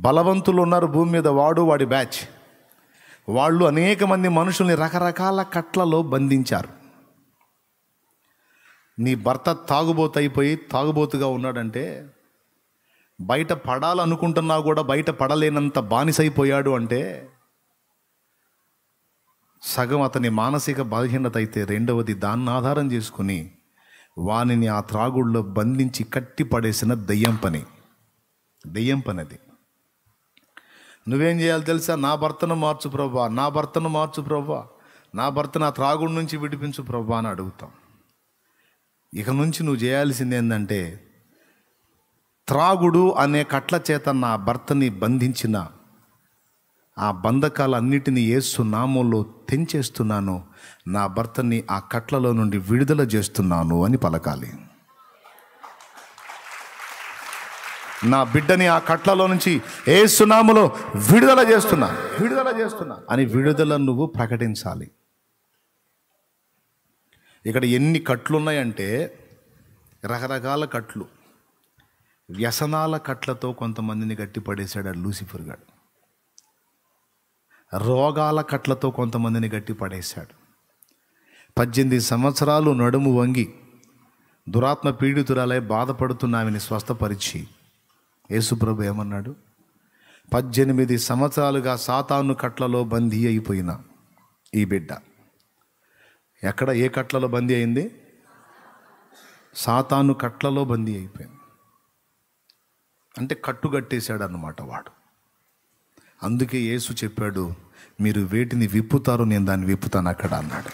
బలవంతులు ఉన్నారు భూమి మీద, వాడు వాడి బ్యాచ్. వాళ్ళు అనేక మంది మనుషుల్ని రకరకాల కట్లలో బంధించారు. నీ భర్త తాగుబోతుగా ఉన్నాడంటే, బయట పడాలనుకుంటున్నా కూడా బయట పడలేనంత బానిసైపోయాడు అంటే, సగం అతని మానసిక బలహీనత అయితే, రెండవది దాన్ని ఆధారం చేసుకుని వానిని ఆ త్రాగుళ్ళలో బంధించి కట్టి పడేసిన దెయ్యం పని అది. నువ్వేం చేయాలి తెలుసా? నా భర్తను మార్చు ప్రభా, నా భర్తను మార్చు ప్రభా, నా భర్తను ఆ త్రాగుడు నుంచి విడిపించు ప్రభా అని అడుగుతాం. ఇక నుంచి నువ్వు చేయాల్సింది ఏంటంటే, త్రాగుడు అనే కట్ల చేత నా భర్తని బంధించిన ఆ బంధకాలన్నిటినీ యేసు నామంలో తెంచేస్తున్నాను, నా భర్తని ఆ కట్లలో నుండి విడుదల చేస్తున్నాను అని పలకాలి. నా బిడ్డని ఆ కట్లలో నుంచి యేసు నామములో విడుదల చేస్తున్నా అని విడుదల నువ్వు ప్రకటించాలి. ఇక్కడ ఎన్ని కట్లు ఉన్నాయంటే, రకరకాల కట్లు. వ్యసనాల కట్లతో కొంతమందిని గట్టిపడేశాడు ఆ లూసిఫర్ గాడు. రోగాల కట్లతో కొంతమందిని గట్టిపడేశాడు. 18 సంవత్సరాలు నడుము వంగి దురాత్మ పీడితురాలై బాధపడుతున్న ఆమెని స్వస్థపరిచి యేసుప్రభు ఏమన్నాడు? 18 సంవత్సరాలుగా సాతాను కట్లలో బందీ అయిపోయిన ఈ బిడ్డ ఎక్కడ, ఏ కట్లలో బందీ అయింది? సాతాను కట్లలో బందీ అయిపోయింది. అంటే కట్టుగట్టేశాడు అన్నమాట వాడు. అందుకే యేసు చెప్పాడు, మీరు వేటిని విప్పుతారో నేను దాన్ని విప్పుతాను అక్కడ అన్నాడు.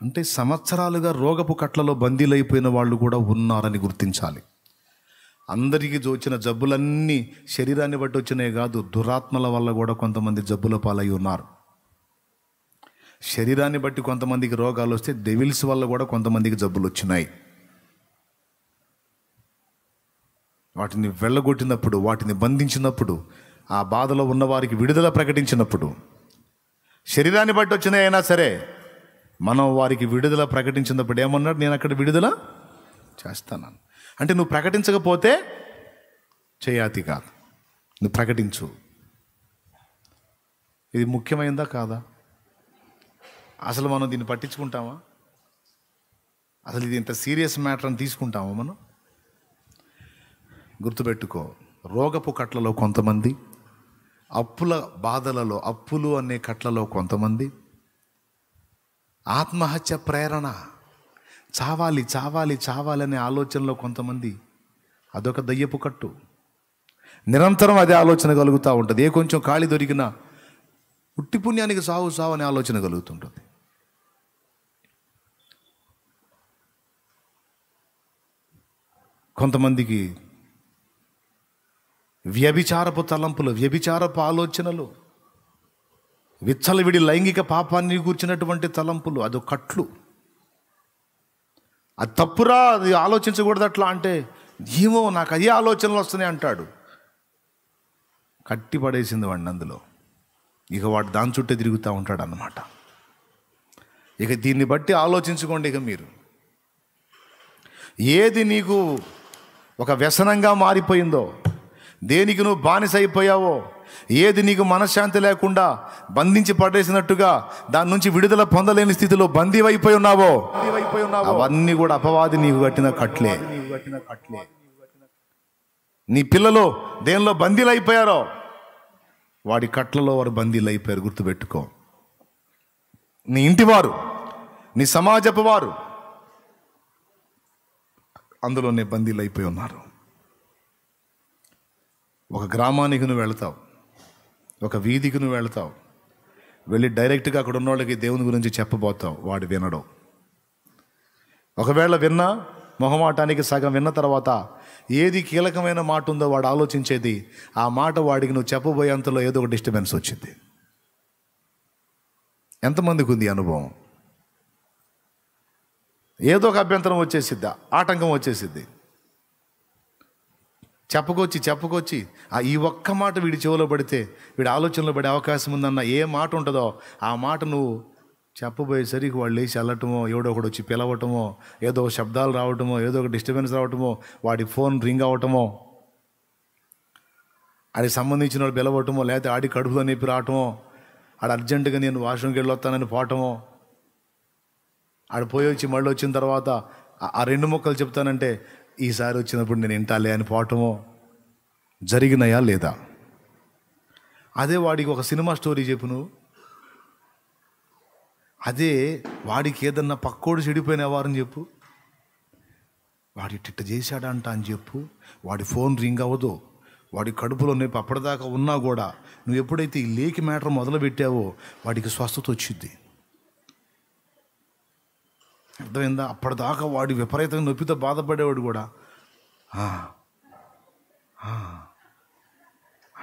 అంటే సంవత్సరాలుగా రోగపు కట్లలో బందీలైపోయిన వాళ్ళు కూడా ఉన్నారని గుర్తించాలి. అందరికీ వచ్చిన జబ్బులన్నీ శరీరాన్ని బట్టి వచ్చినాయి కాదు, దురాత్మల వల్ల కూడా కొంతమంది జబ్బుల పాలై ఉన్నారు. శరీరాన్ని బట్టి కొంతమందికి రోగాలు వస్తే డెవిల్స్ వల్ల కూడా కొంతమందికి జబ్బులు వచ్చినాయి. వాటిని వెళ్ళగొట్టినప్పుడు, వాటిని బంధించినప్పుడు, ఆ బాధలో ఉన్నవారికి విడుదల ప్రకటించినప్పుడు, శరీరాన్ని బట్టి వచ్చినాయి అయినా సరే మనం వారికి విడుదల ప్రకటించినప్పుడు ఏమన్నాడు? నేను అక్కడ విడుదల చేస్తాను. అంటే నువ్వు ప్రకటించకపోతే చేయాతి కాదు, నువ్వు ప్రకటించు. ఇది ముఖ్యమైనదా కాదా? అసలు మనం దీన్ని పట్టించుకుంటామా? అసలు ఇది ఇంత సీరియస్ మ్యాటర్ అని తీసుకుంటామా మనం? గుర్తుపెట్టుకో, రోగపు కట్లలో కొంతమంది, అప్పుల బాధలలో, అప్పులు అనే కట్లలో కొంతమంది, ఆత్మహత్య ప్రేరణ, చావాలి చావాలి చావాలనే ఆలోచనలో కొంతమంది, అదొక దయ్యపు కట్టు. నిరంతరం అదే ఆలోచన కలుగుతూ ఉంటుంది. ఏ కొంచెం ఖాళీ దొరికినా ఉట్టి పుణ్యానికి సావు సావు అనే ఆలోచన కలుగుతుంటుంది. కొంతమందికి వ్యభిచారపు తలంపులు, వ్యభిచారపు ఆలోచనలు, విచ్చలవిడి లైంగిక పాపాన్ని కూర్చున్నటువంటి తలంపులు, అదో కట్లు. అది తప్పురా, అది ఆలోచించకూడదు అట్లా అంటే, ఏమో నాకు అదే ఆలోచనలు వస్తున్నాయి అంటాడు. కట్టి పడేసింది వాడిని అందులో. ఇక వాడు దాని చుట్టే తిరుగుతూ ఉంటాడు అన్నమాట. ఇక దీన్ని బట్టి ఆలోచించుకోండి. ఇక మీరు ఏది నీకు ఒక వ్యసనంగా మారిపోయిందో, దేనికి నువ్వు బానిస అయిపోయావో, ఏది నీకు మనశ్శాంతి లేకుండా బంధించి పడేసినట్టుగా దాని నుంచి విడుదల పొందలేని స్థితిలో బందీవైపోయి ఉన్నావో, అవన్నీ కూడా అపవాది నీకు కట్టిన కట్లే. నీ పిల్లలు దేనిలో బందీలు అయిపోయారో వాడి కట్లలో వారు బందీలు అయిపోయారు. గుర్తుపెట్టుకో. నీ ఇంటివారు, నీ సమాజపు వారు అందులోనే బందీలు అయిపోయి ఉన్నారు. ఒక గ్రామానికి నువ్వు వెళతావు, ఒక వీధికి నువ్వు వెళతావు, వెళ్ళి డైరెక్ట్గా అక్కడ ఉన్న వాళ్ళకి దేవుని గురించి చెప్పబోతావు, వాడు వినడం. ఒకవేళ విన్నా మొహమాటానికి సగం విన్న తర్వాత ఏది కీలకమైన మాట ఉందో వాడు ఆలోచించేది, ఆ మాట వాడికి నువ్వు చెప్పబోయేంతలో ఏదో ఒక డిస్టర్బెన్స్ వచ్చింది. ఎంతమందికి ఉంది అనుభవం? ఏదో ఒక అభ్యంతరం వచ్చేసిద్ది, ఆటంకం వచ్చేసిద్ది. చెప్పుకొచ్చి ఈ ఒక్క మాట వీడి చెవిలో పడితే వీడి ఆలోచనలో పడే అవకాశం ఉందన్న ఏ మాట ఉంటుందో ఆ మాట నువ్వు చెప్పబోయేసరికి వాళ్ళు లేచి వెళ్ళటమో, ఎవడో ఒకడు వచ్చి పిలవటమో, ఏదో శబ్దాలు రావటమో, ఏదో ఒక డిస్టర్బెన్స్ రావటమో, వాడి ఫోన్ రింగ్ అవ్వటమో, ఆడికి సంబంధించిన వాడు పిలవటమో, లేకపోతే ఆడి కడుపులో నొప్పి రావటమో, ఆడు అర్జెంటుగా నేను వాష్రూమ్కి వెళ్ళొస్తానని పోవటమో, ఆడు పోయి వచ్చి మళ్ళీ వచ్చిన తర్వాత ఆ 2 ముక్కలు చెప్తానంటే ఈసారి వచ్చినప్పుడు నేను వింటాలే అని పోవటమో జరిగినాయా లేదా? అదే వాడికి ఒక సినిమా స్టోరీ చెప్పు నువ్వు. అదే వాడికి ఏదన్నా పక్కోడు చెడిపోయిన వారని చెప్పు, వాడి ఇట్ట చేశాడంట అని చెప్పు, వాడి ఫోన్ రింగ్ అవ్వదు, వాడి కడుపులో నొప్పి అప్పటిదాకా ఉన్నా కూడా నువ్వు ఎప్పుడైతే ఈ లేకి మ్యాటర్ మొదలు పెట్టావో వాడికి స్వస్థత వచ్చింది. అర్థమైందా? అప్పటిదాకా వాడి విపరీతంగా నొప్పితో బాధపడేవాడు కూడా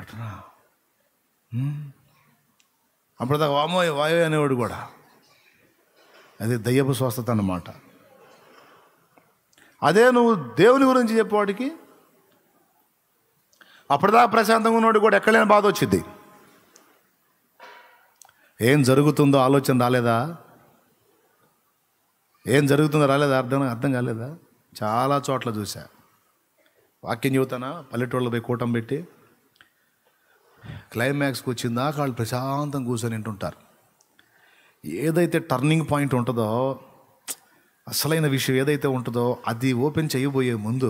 అట్లా అప్పటిదాకా వామో వాయో అనేవాడు కూడా. అదే దయ్యపు స్వస్థత అన్నమాట. అదే నువ్వు దేవుని గురించి చెప్పేవాడికి అప్పటిదాకా ప్రశాంతంగా ఉన్నవాడు కూడా ఎక్కడైనా బాధ వచ్చింది. ఏం జరుగుతుందో ఆలోచన రాలేదా? ఏం జరుగుతుందో రాలేదా? అర్థం కాలేదా? చాలా చోట్ల చూసా. వాక్యం చెబుతానా, పల్లెటూళ్ళలో పోయి కూటం పెట్టి క్లైమాక్స్కి వచ్చిందాక వాళ్ళు ప్రశాంతంగా కూర్చొని వింటుంటారు. ఏదైతే టర్నింగ్ పాయింట్ ఉంటుందో, అసలైన విషయం ఏదైతే ఉంటుందో అది ఓపెన్ చేయబోయే ముందు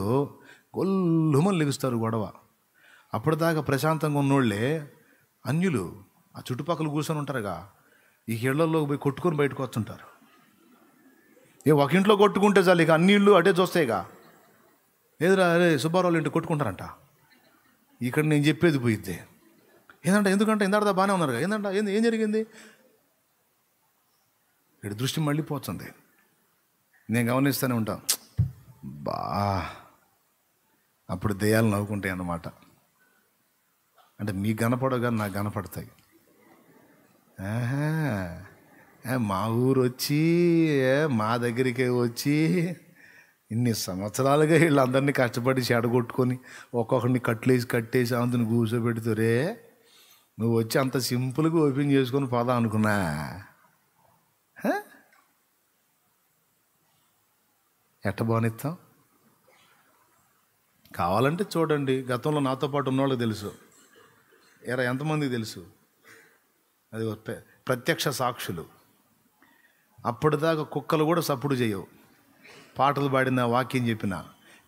గొల్లుమని లెగుస్తారు గొడవ. అప్పటిదాకా ప్రశాంతంగా ఉన్నోళ్ళే అన్యులు ఆ చుట్టుపక్కల కూర్చొని ఉంటారుగా, ఈ ఇళ్లలోకి పోయి కొట్టుకొని బయటకు వస్తుంటారు. ఒక ఇంట్లో కొట్టుకుంటే చాలు ఇక అన్ని ఇళ్ళు అటే చూస్తాయిగా. ఏదిరా అరే సుబ్బారావు ఇంటి కొట్టుకుంటారంట, ఇక్కడ నేను చెప్పేది పోయిద్ది. ఎందుకంటే ఇందాక బాగానే ఉన్నారు కదా, ఏం జరిగింది? ఇక్కడ దృష్టి మళ్ళీ పోతుంది. నేను గమనిస్తూనే ఉంటాను. అప్పుడు దెయ్యాలు నవ్వుకుంటాయి అన్నమాట. అంటే మీకు కనపడవు కానీ నాకు కనపడతాయి. మా ఊరు వచ్చి మా దగ్గరికే వచ్చి ఇన్ని సంవత్సరాలుగా వీళ్ళందరినీ కష్టపడి చెడగొట్టుకొని ఒక్కొక్కరిని కట్టేసి అందుని కూర్చోబెడుతురే, నువ్వు వచ్చి అంత సింపుల్గా ఓపెన్ చేసుకొని పోదా అనుకున్నా. ఎట్ట బానిస్తాం? కావాలంటే చూడండి, గతంలో నాతో పాటు ఉన్నవాళ్ళకి తెలుసు. ఎంతమందికి తెలుసు? అది ప్రత్యక్ష సాక్షులు. అప్పటిదాకా కుక్కలు కూడా సప్పుడు చేయవు, పాటలు పాడిన వాక్యం చెప్పిన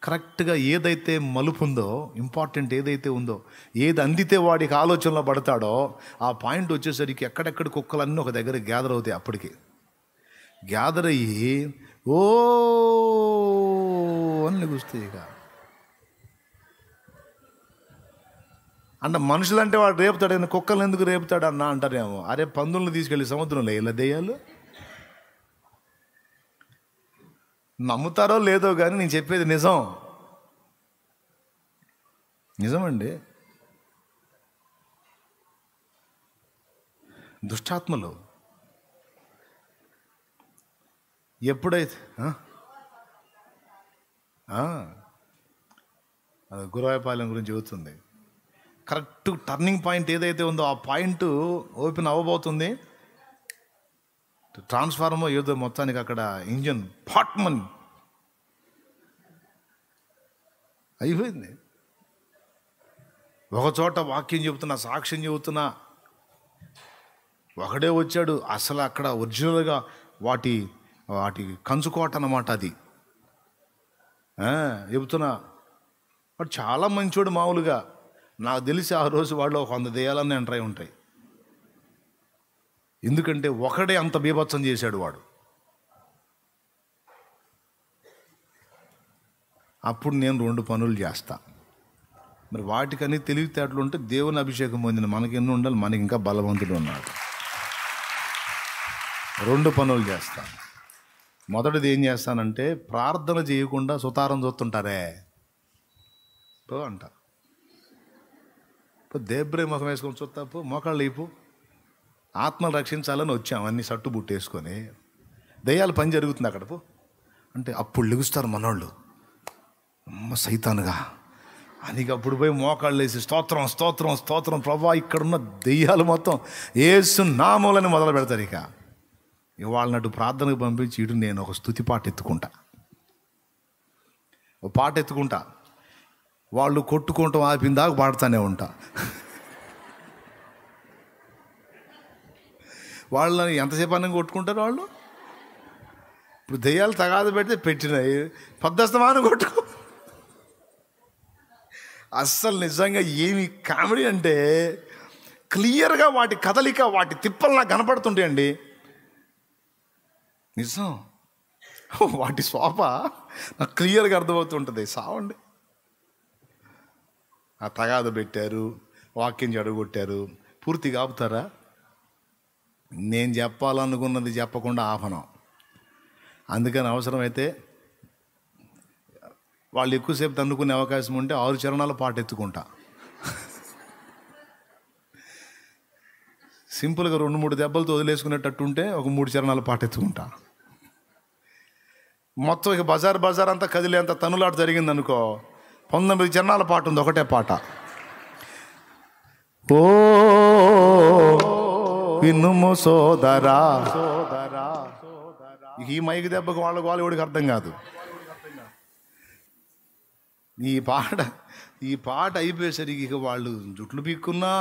కరెక్ట్గా ఏదైతే మలుపు ఉందో, ఇంపార్టెంట్ ఏదైతే ఉందో, ఏది అందితే వాడికి ఆలోచనలో పడతాడో ఆ పాయింట్ వచ్చేసరికి ఎక్కడెక్కడ కుక్కలన్నీ ఒక దగ్గర గ్యాదర్ అవుతాయి. అప్పటికి గ్యాదర్ అయ్యి ఓ అని గుస్తాయి. ఇక అంటే మనుషులంటే వాడు రేపుతాడు, కుక్కలు ఎందుకు రేపుతాడు అన్న అంటారేమో. అరే పందులను తీసుకెళ్ళి సముద్రంలో ఇలా దెయ్యాలు. నమ్ముతారో లేదో కానీ నేను చెప్పేది నిజమండి. దుష్టాత్మలు ఎప్పుడైతే అది గురవాయపాలెం గురించి చెబుతుంది. కరెక్ట్ టర్నింగ్ పాయింట్ ఏదైతే ఉందో ఆ పాయింట్ ఓపెన్ అవ్వబోతుంది. ట్రాన్స్ఫార్మర్ ఏదో మొత్తానికి అక్కడ ఇంజన్ పాట్మన్ అయిపోయింది. ఒకచోట వాక్యం చెబుతున్నా, సాక్ష్యం చెబుతున్నా, ఒకడే వచ్చాడు. అసలు అక్కడ ఒరిజినల్గా వాటి కంచుకోట అన్నమాట. అది చెబుతున్నా, వాడు చాలా మంచోడు. మామూలుగా నాకు తెలిసి ఆ రోజు వాళ్ళు 100 దెయ్యాలన్నీ ఎంటర్ అయి ఉంటాయి. ఎందుకంటే ఒకడే అంత బీభత్సం చేశాడు వాడు. అప్పుడు నేను 2 పనులు చేస్తా. మరి వాటికన్నీ తెలివితేటలు ఉంటే దేవుని అభిషేకం పొందిన మనకి ఎన్ని ఉండాలి? మనకి ఇంకా బలవంతుడు ఉన్నాడు. 2 పనులు చేస్తా. మొదటిది ఏం చేస్తానంటే, ప్రార్థన చేయకుండా సుతారం చూస్తుంటారే అంట. దేబ్రే ముఖం వేసుకొని చూస్తాపు, మోకాళ్ళు లేపు, ఆత్మలు రక్షించాలని వచ్చాం అన్ని సట్టు బుట్టేసుకొని. దెయ్యాలు పని జరుగుతుంది అక్కడ పో అంటే అప్పుడు లెగుస్తారు మనోళ్ళు, అమ్మ సైతానుగా అని. అప్పుడు పోయి మోకాళ్ళు వేసి స్తోత్రం స్తోత్రం స్తోత్రం ప్రభా, ఇక్కడున్న దెయ్యాలు మొత్తం యేసు నామములని మొదలు పెడతారు. ఇక ఇవాళ నటు ప్రార్థనకు పంపించి ఇటు నేను ఒక స్తుతి పాట ఎత్తుకుంటా, ఒక పాట ఎత్తుకుంటా, వాళ్ళు కొట్టుకుంటాం ఆపిన దాకా పాడుతూనే ఉంటా. వాళ్ళని ఎంతసేపు అన్నం కొట్టుకుంటారు వాళ్ళు. ఇప్పుడు దెయ్యాలు తగాదు పెడితే పెట్టినాయి, పద్దస్తమానం కొట్టుకో. అస్సలు నిజంగా ఏమి కామెడీ అంటే క్లియర్గా వాటి కదలిక, వాటి తిప్పలు నాకు కనపడుతుంటాయండి. నిజం, వాటి శోభ నాకు క్లియర్గా అర్థమవుతుంటుంది. సావండి, ఆ తగాదు పెట్టారు, వాక్యం చెడగొట్టారు, పూర్తిగా ఆపుతారా? నేను చెప్పాలనుకున్నది చెప్పకుండా ఆపను. అందుకని అవసరమైతే వాళ్ళు ఎక్కువసేపు తన్నుకునే అవకాశం ఉంటే 6 చరణాల పాట ఎత్తుకుంటా. సింపుల్గా 2-3 దెబ్బలతో వదిలేసుకునేటట్టు ఉంటే ఒక 3 చరణాల పాట ఎత్తుకుంటా. మొత్తం ఇక బజార్ అంతా కదిలేంత తనులాట జరిగిందనుకో, 19 చరణాల పాట ఉంది, ఒకటే పాట. ఓ వినుము సోదరా, ఈ మైకి దెబ్బకు వాళ్ళకు ఎవడికి అర్థం కాదు. ఈ పాట అయిపోయేసరికి ఇక వాళ్ళు జుట్లు పీక్కున్నా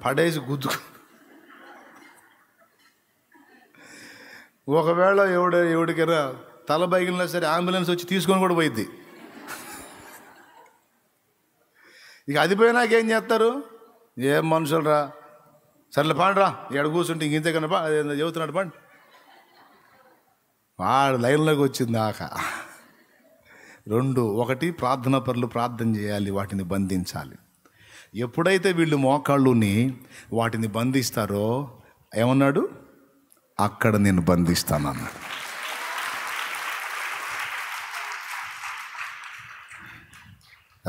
పడేసి గుద్దుకు. ఒకవేళ ఎవడికైనా తల బైగిలినా సరే అంబులెన్స్ వచ్చి తీసుకొని కూడా పోయిద్ది. ఇక అది పోయినాక ఏం చేస్తారు? ఏం మనుషులు రా, సర్లే పాండ్రా, ఎడ కూర్చుంటే ఇంతే కన్నా పా చెబుతున్నాడు పండి. వాడు లైన్లోకి వచ్చింది దాకా. 2, 1 ప్రార్థన పరులు ప్రార్థన చేయాలి, వాటిని బంధించాలి. ఎప్పుడైతే వీళ్ళు మోకాళ్ళుని వాటిని బంధిస్తారో ఏమన్నాడు? అక్కడ నేను బంధిస్తానన్నాడు.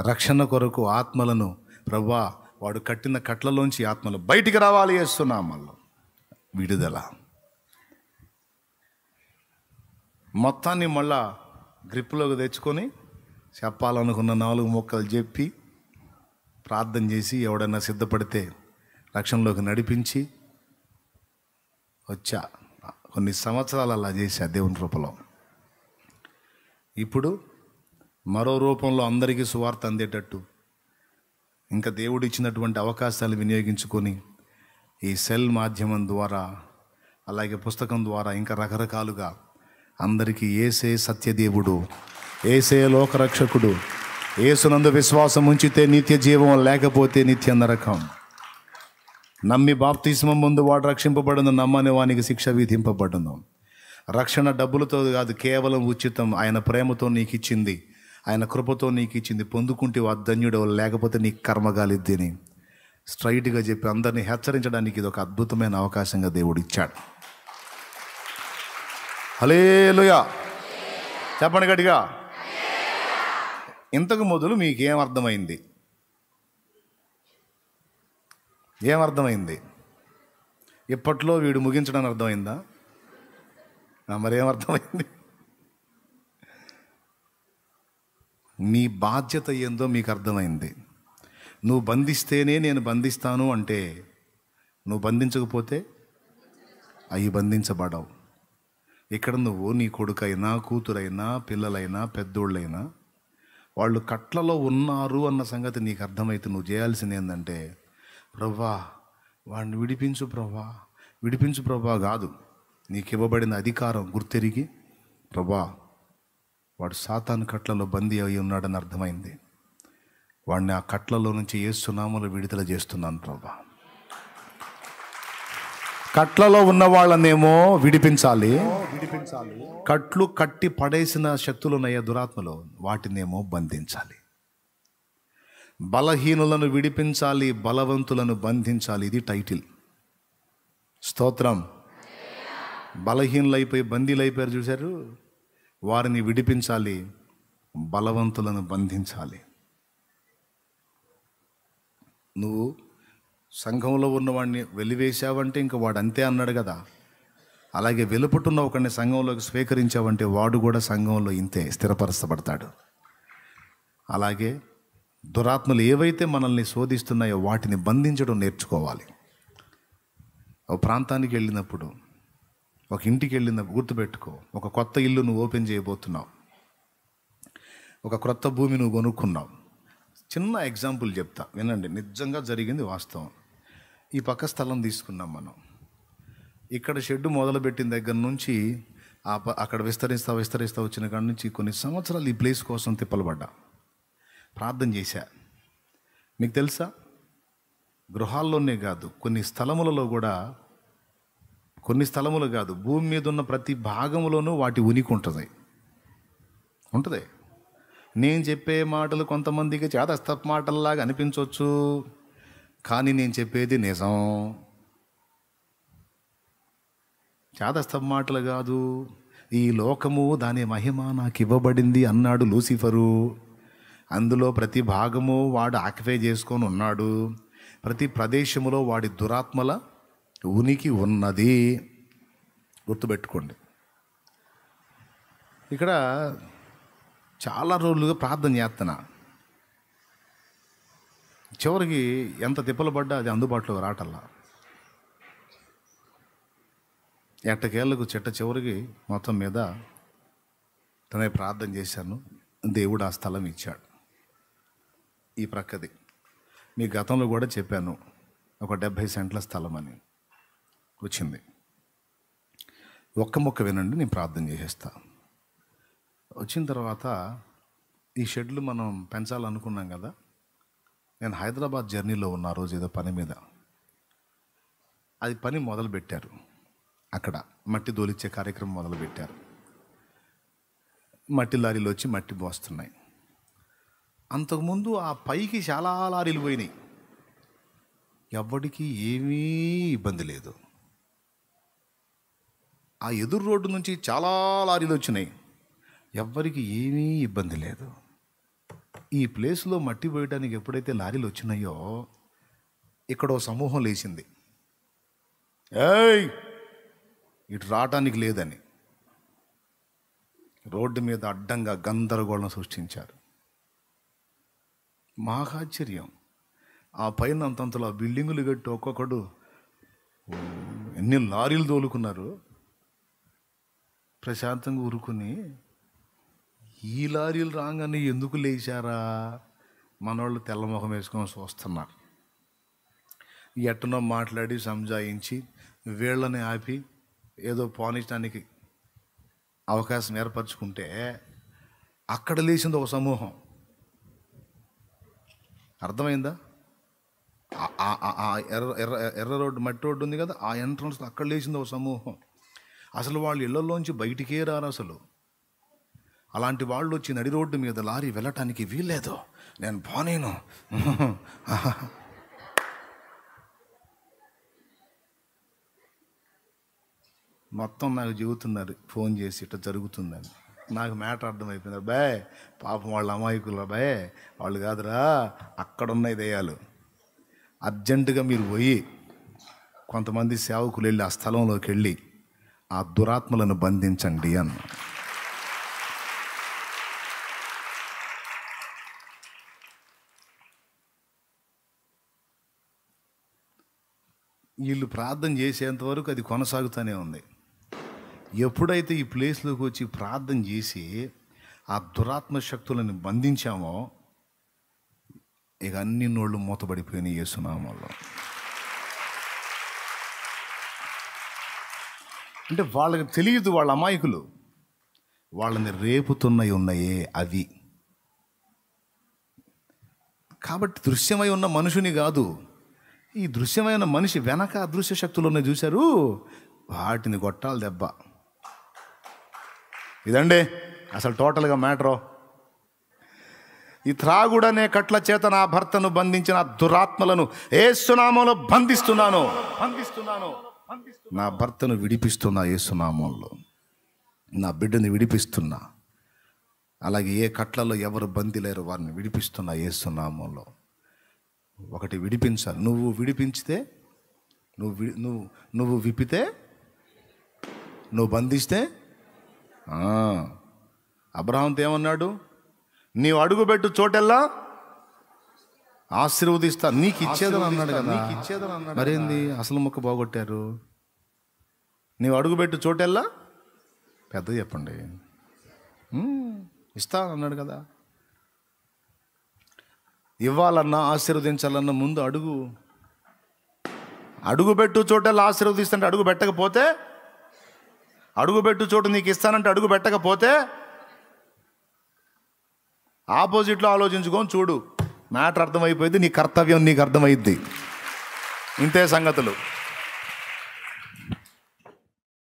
రక్షణ కొరకు ఆత్మలను ప్రభువా, వాడు కట్టిన కట్లలోంచి ఆత్మలు బయటికి రావాలి యేసునామములో. విడుదల మొత్తాన్ని మళ్ళా గ్రిప్లోకి తెచ్చుకొని చెప్పాలనుకున్న 4 ముక్కలు చెప్పి ప్రార్థన చేసి ఎవడన్నా సిద్ధపడితే రక్షణలోకి నడిపించి వచ్చా. కొన్ని సంవత్సరాలు అలా చేశా దేవుని రూపంలో. ఇప్పుడు మరో రూపంలో అందరికీ సువార్త అందేటట్టు ఇంకా దేవుడు ఇచ్చినటువంటి అవకాశాలు వినియోగించుకొని ఈ సెల్ మాధ్యమం ద్వారా, అలాగే పుస్తకం ద్వారా ఇంకా రకరకాలుగా అందరికీ ఏసే సత్యదేవుడు, ఏసే లోకరక్షకుడు, ఏసునందు విశ్వాసం ఉంచితే నిత్య జీవం, లేకపోతే నిత్య నరకం. నమ్మి బాప్తిస్మం ముందు వాడు రక్షింపబడును, నమ్మని వానికి శిక్ష విధింపబడును. రక్షణ డబ్బులతో కాదు, కేవలం ఉచితం. ఆయన ప్రేమతో నీకు ఇచ్చింది, ఆయన కృపతో నీకు ఇచ్చింది. పొందుకుంటే ధన్యుడు, లేకపోతే నీకు కర్మగాలిద్దని స్ట్రైట్గా చెప్పి అందరినీ హెచ్చరించడానికి ఇది ఒక అద్భుతమైన అవకాశంగా దేవుడు ఇచ్చాడు. హల్లెలూయా చెప్పండి గట్టిగా. ఇంతకు మొదలు మీకేం అర్థమైంది? ఏమర్థమైంది? ఇప్పట్లో వీడు ముగించడానికి అర్థమైందా? మరేమర్థమైంది? నీ బాధ్యత ఏందో మీకు అర్థమైంది. నువ్వు బంధిస్తేనే నేను బంధిస్తాను అంటే, నువ్వు బంధించకపోతే అవి బంధించబడవు. ఇక్కడ నువ్వు నీ కొడుకైనా, కూతురైనా, పిల్లలైనా, పెద్దోళ్ళైనా వాళ్ళు కట్లలో ఉన్నారు అన్న సంగతి నీకు అర్థమైతే నువ్వు చేయాల్సింది ఏంటంటే, ప్రభా వాడిని విడిపించు ప్రభా, విడిపించు ప్రభా కాదు. నీకు ఇవ్వబడిన అధికారం గుర్తెరిగి, ప్రభా వాడు సాతాను కట్లలో బందీ అయి ఉన్నాడని అర్థమైంది, వాడిని ఆ కట్లలో నుంచి యేసు నామములో విడుదల చేస్తున్నాను ప్రభా. కట్లలో ఉన్న వాళ్ళనేమో విడిపించాలి, కట్లు కట్టి పడేసిన శక్తులున్నాయా దురాత్మలో, వాటినేమో బంధించాలి. బలహీనులను విడిపించాలి, బలవంతులను బంధించాలి. ఇది టైటిల్. స్తోత్రం. బలహీనులైపోయి బందీలైపోయారు చూశారు, వారిని విడిపించాలి, బలవంతులను బంధించాలి. నువ్వు సంఘంలో ఉన్నవాడిని వెలివేశావంటే ఇంక వాడు అంతే అన్నాడు కదా. అలాగే వెలుపుటున్న ఒకడిని సంఘంలోకి స్వీకరించావంటే వాడు కూడా సంఘంలో ఇంతే స్థిరపరచబడతాడు. అలాగే దురాత్మలు ఏవైతే మనల్ని శోధిస్తున్నాయో వాటిని బంధించడం నేర్చుకోవాలి. ఓ ప్రాంతానికి వెళ్ళినప్పుడు ఒక ఇంటికి వెళ్ళిన గుర్తుపెట్టుకో. ఒక కొత్త ఇల్లు నువ్వు ఓపెన్ చేయబోతున్నావు, ఒక క్రొత్త భూమి నువ్వు కొనుక్కున్నావు. చిన్న ఎగ్జాంపుల్ చెప్తా వినండి, నిజంగా జరిగింది, వాస్తవం. ఈ పక్క స్థలం తీసుకున్నాం మనం. ఇక్కడ షెడ్ మొదలుపెట్టిన దగ్గర నుంచి అక్కడ విస్తరిస్తా వచ్చిన కాడ నుంచి కొన్ని సంవత్సరాలు ఈ ప్లేస్ కోసం తిప్పలబడ్డా, ప్రార్థన చేశా. మీకు తెలుసా, గృహాల్లోనే కాదు కొన్ని స్థలములలో కూడా, కొన్ని స్థలములు కాదు, భూమి మీద ఉన్న ప్రతి భాగంలోనూ వాటి ఉనికి ఉంటుంది. నేను చెప్పే మాటలు కొంతమందికి చేదస్త మాటల్లాగా అనిపించవచ్చు, కానీ నేను చెప్పేది నిజం. చేదస్త మాటలు కాదు. ఈ లోకము దాని మహిమ నాకు ఇవ్వబడింది అన్నాడు లూసిఫరు. అందులో ప్రతి భాగము వాడు ఆక్యుపై చేసుకొని ఉన్నాడు. ప్రతి ప్రదేశములో వాడి దురాత్మల ఉనికి ఉన్నది. గుర్తుపెట్టుకోండి. ఇక్కడ చాలా రోజులుగా ప్రార్థన చేస్తున్నా. చివరికి ఎంత తిప్పలు పడ్డా అది అందుబాటులో రావటల్లా. ఎట్టకేళ్లకు చివరికి మొత్తం మీద తనే ప్రార్థన చేశాను. దేవుడు ఆ స్థలం ఇచ్చాడు. ఈ ప్రక్కది మీ గతంలో కూడా చెప్పాను, ఒక 70 సెంట్ల స్థలం అని వచ్చింది. ఒక్క మొక్క వినండి, నేను ప్రార్థన చేసేస్తా. వచ్చిన తర్వాత ఈ షెడ్లు మనం పెంచాలనుకున్నాం కదా. నేను హైదరాబాద్ జర్నీలో ఉన్న రోజు ఏదో పని మీద, అది పని మొదలుపెట్టారు. అక్కడ మట్టి దోలిచ్చే కార్యక్రమం మొదలుపెట్టారు. మట్టి లారీలు వచ్చి మట్టి మోస్తున్నాయి. అంతకుముందు ఆ పైకి చాలా లారీలు పోయినాయి. ఎవ్వడికి ఏమీ ఇబ్బంది లేదు. ఆ ఎదురు రోడ్డు నుంచి చాలా లారీలు వచ్చినాయి. ఎవ్వరికి ఏమీ ఇబ్బంది లేదు. ఈ ప్లేస్లో మట్టి పోయడానికి ఎప్పుడైతే లారీలు వచ్చినాయో ఇక్కడ ఓ సమూహం లేచింది. ఏయ్, ఇటు రావటానికి లేదని రోడ్డు మీద అడ్డంగా గందరగోళం సృష్టించారు. మాకు ఆశ్చర్యం. ఆ పైన అంతంతలో బిల్డింగులు కట్టి ఒక్కొక్కడు ఎన్ని లారీలు తోలుకున్నారు. ప్రశాంతంగా ఊరుకుని ఈ లారీలు రాగానే ఎందుకు లేచారా మనోళ్ళు తెల్లముఖం వేసుకొని చూస్తున్నారు. ఎట్టనో మాట్లాడి సంజాయించి వీళ్ళని ఆపి ఏదో పోనించడానికి అవకాశం ఏర్పరచుకుంటే అక్కడ లేచింది ఒక సమూహం. అర్థమైందా? ఎర్ర రోడ్డు, మట్టి రోడ్డు ఉంది కదా, ఆ ఎంట్రన్స్ అక్కడ లేచింది ఒక సమూహం. అసలు వాళ్ళు ఇళ్లలోంచి బయటికే రారు. అసలు అలాంటి వాళ్ళు వచ్చి నడి రోడ్డు మీద లారీ వెళ్ళటానికి వీల్లేదు, నేను పోనేను. మొత్తం నాకు చెబుతున్నారు ఫోన్ చేసి, ఇట్లా జరుగుతుందని. నాకు మ్యాటర్ అర్థమైపోయింది. బాయ్ పాపం వాళ్ళ అమాయకులు, బాయ్ వాళ్ళు కాదురా, అక్కడున్నాయి దయ్యాలు. అర్జెంటుగా మీరు పోయి కొంతమంది సేవకులు వెళ్ళి ఆ స్థలంలోకి వెళ్ళి ఆ దురాత్మలను బంధించండి అన్న. వీళ్ళు ప్రార్థన చేసేంత వరకు అది కొనసాగుతూనే ఉంది. ఎప్పుడైతే ఈ ప్లేస్లోకి వచ్చి ప్రార్థన చేసి ఆ దురాత్మ శక్తులను బంధించామో ఇక అన్ని నోళ్ళు మూతబడిపోయినాయి యేసునామంలో. అంటే వాళ్ళకి తెలియదు, వాళ్ళ అమాయకులు. వాళ్ళని రేపుతున్నవి ఉన్నాయే అవి. కాబట్టి దృశ్యమై ఉన్న మనుషుని కాదు, ఈ దృశ్యమైన మనిషి వెనక అదృశ్య శక్తులు ఉన్నాయి చూశారు, వాటిని కొట్టాలి దెబ్బ. ఇదండి అసలు టోటల్గా మ్యాటరు. ఈ త్రాగుడనే కట్ల చేత నా భర్తను బంధించిన దురాత్మలను యేసునామంలో బంధిస్తున్నాను. నా భర్తను విడిపిస్తున్నా యేసునామంలో, నా బిడ్డని విడిపిస్తున్నా. అలాగే ఏ కట్లలో ఎవరు బందీ లేరు వారిని విడిపిస్తున్నా యేసునామంలో. ఒకటి విడిపించాలి. నువ్వు విడిపించితే, నువ్వు విప్పితే, నువ్వు బంధిస్తే. అబ్రహాంతో ఏమన్నాడు? నీవు అడుగుపెట్టు చోటెల్లా ఆశీర్వదిస్తా, నీకు ఇచ్చేదని అన్నాడు కదా. మరేంది అసలు ముక్క పోగొట్టారు. నీవు అడుగుపెట్టు చోటెల్లా పెద్ద చెప్పండి. ఇస్తా అన్నాడు కదా. ఇవ్వాలన్నా ఆశీర్వదించాలన్నా ముందు అడుగుపెట్టు చోటెల్లా ఆశీర్వదిస్తుంటే అడుగు పెట్టకపోతే, అడుగుపెట్టు చోటు నీకు ఇస్తానంటే అడుగు పెట్టకపోతే ఆపోజిట్లో ఆలోచించుకొని చూడు. మ్యాటర్ అర్థమైపోయింది, నీ కర్తవ్యం నీకు అర్థమైద్ది. ఇంతే సంగతులు.